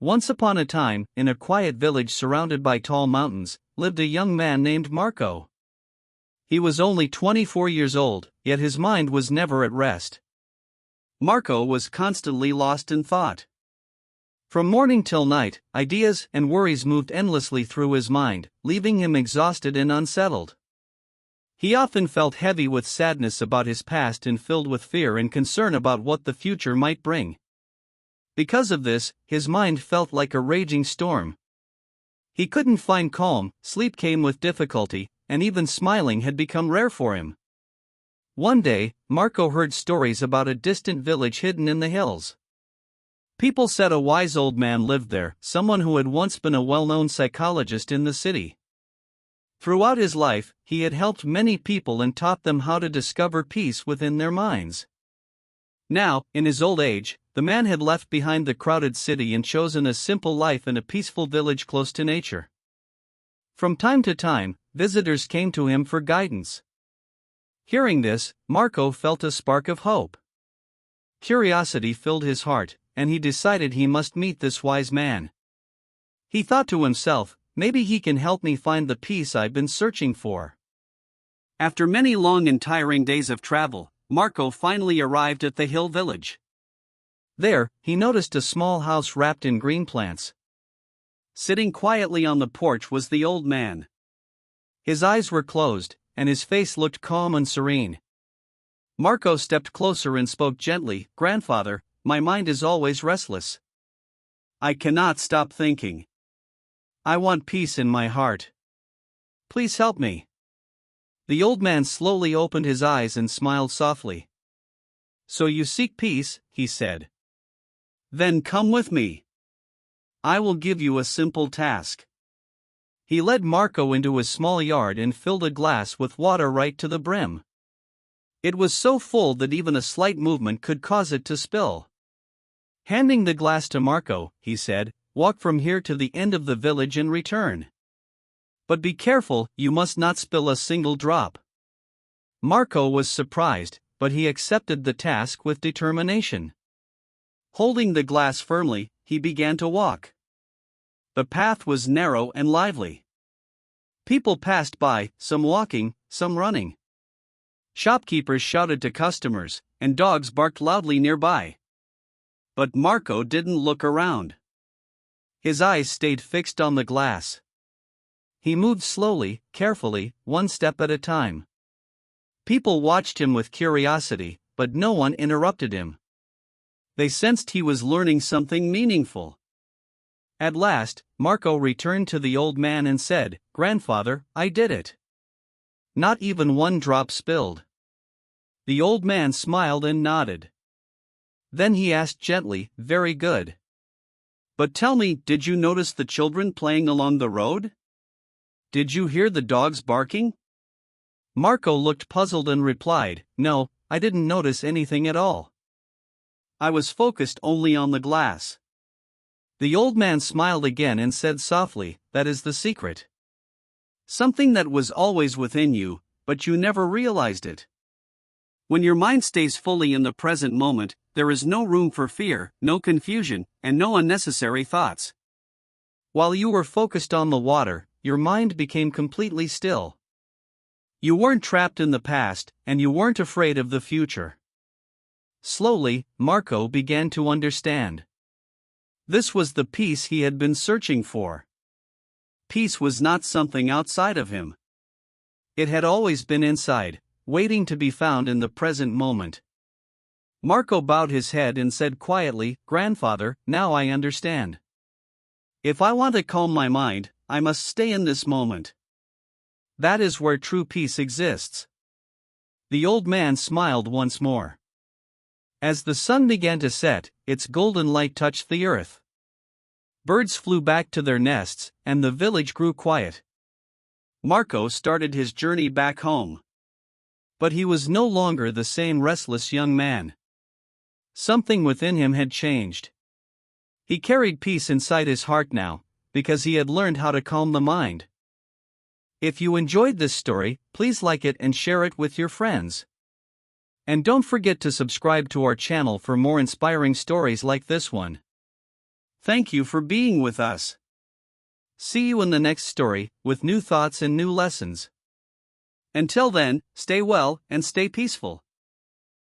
Once upon a time, in a quiet village surrounded by tall mountains, lived a young man named Marco. He was only 24 years old, yet his mind was never at rest. Marco was constantly lost in thought. From morning till night, ideas and worries moved endlessly through his mind, leaving him exhausted and unsettled. He often felt heavy with sadness about his past and filled with fear and concern about what the future might bring. Because of this, his mind felt like a raging storm. He couldn't find calm, sleep came with difficulty, and even smiling had become rare for him. One day, Marco heard stories about a distant village hidden in the hills. People said a wise old man lived there, someone who had once been a well-known psychologist in the city. Throughout his life, he had helped many people and taught them how to discover peace within their minds. Now, in his old age, the man had left behind the crowded city and chosen a simple life in a peaceful village close to nature. From time to time, visitors came to him for guidance. Hearing this, Marco felt a spark of hope. Curiosity filled his heart, and he decided he must meet this wise man. He thought to himself, maybe he can help me find the peace I've been searching for. After many long and tiring days of travel, Marco finally arrived at the hill village. There, he noticed a small house wrapped in green plants. Sitting quietly on the porch was the old man. His eyes were closed, and his face looked calm and serene. Marco stepped closer and spoke gently, "Grandfather, my mind is always restless. I cannot stop thinking. I want peace in my heart. Please help me." The old man slowly opened his eyes and smiled softly. "So you seek peace," he said. "Then come with me. I will give you a simple task." He led Marco into a small yard and filled a glass with water right to the brim. It was so full that even a slight movement could cause it to spill. Handing the glass to Marco, he said, "Walk from here to the end of the village and return. But be careful, you must not spill a single drop." Marco was surprised, but he accepted the task with determination. Holding the glass firmly, he began to walk. The path was narrow and lively. People passed by, some walking, some running. Shopkeepers shouted to customers, and dogs barked loudly nearby. But Marco didn't look around. His eyes stayed fixed on the glass. He moved slowly, carefully, one step at a time. People watched him with curiosity, but no one interrupted him. They sensed he was learning something meaningful. At last, Marco returned to the old man and said, "Grandfather, I did it. Not even one drop spilled." The old man smiled and nodded. Then he asked gently, "Very good. But tell me, did you notice the children playing along the road? Did you hear the dogs barking?" Marco looked puzzled and replied, "No, I didn't notice anything at all. I was focused only on the glass." The old man smiled again and said softly, "That is the secret. Something that was always within you, but you never realized it. When your mind stays fully in the present moment, there is no room for fear, no confusion, and no unnecessary thoughts. While you were focused on the water, your mind became completely still. You weren't trapped in the past, and you weren't afraid of the future." Slowly, Marco began to understand. This was the peace he had been searching for. Peace was not something outside of him. It had always been inside, waiting to be found in the present moment. Marco bowed his head and said quietly, "Grandfather, now I understand. If I want to calm my mind, I must stay in this moment. That is where true peace exists." The old man smiled once more. As the sun began to set, its golden light touched the earth. Birds flew back to their nests, and the village grew quiet. Marco started his journey back home. But he was no longer the same restless young man. Something within him had changed. He carried peace inside his heart now, because he had learned how to calm the mind. If you enjoyed this story, please like it and share it with your friends. And don't forget to subscribe to our channel for more inspiring stories like this one. Thank you for being with us. See you in the next story, with new thoughts and new lessons. Until then, stay well and stay peaceful.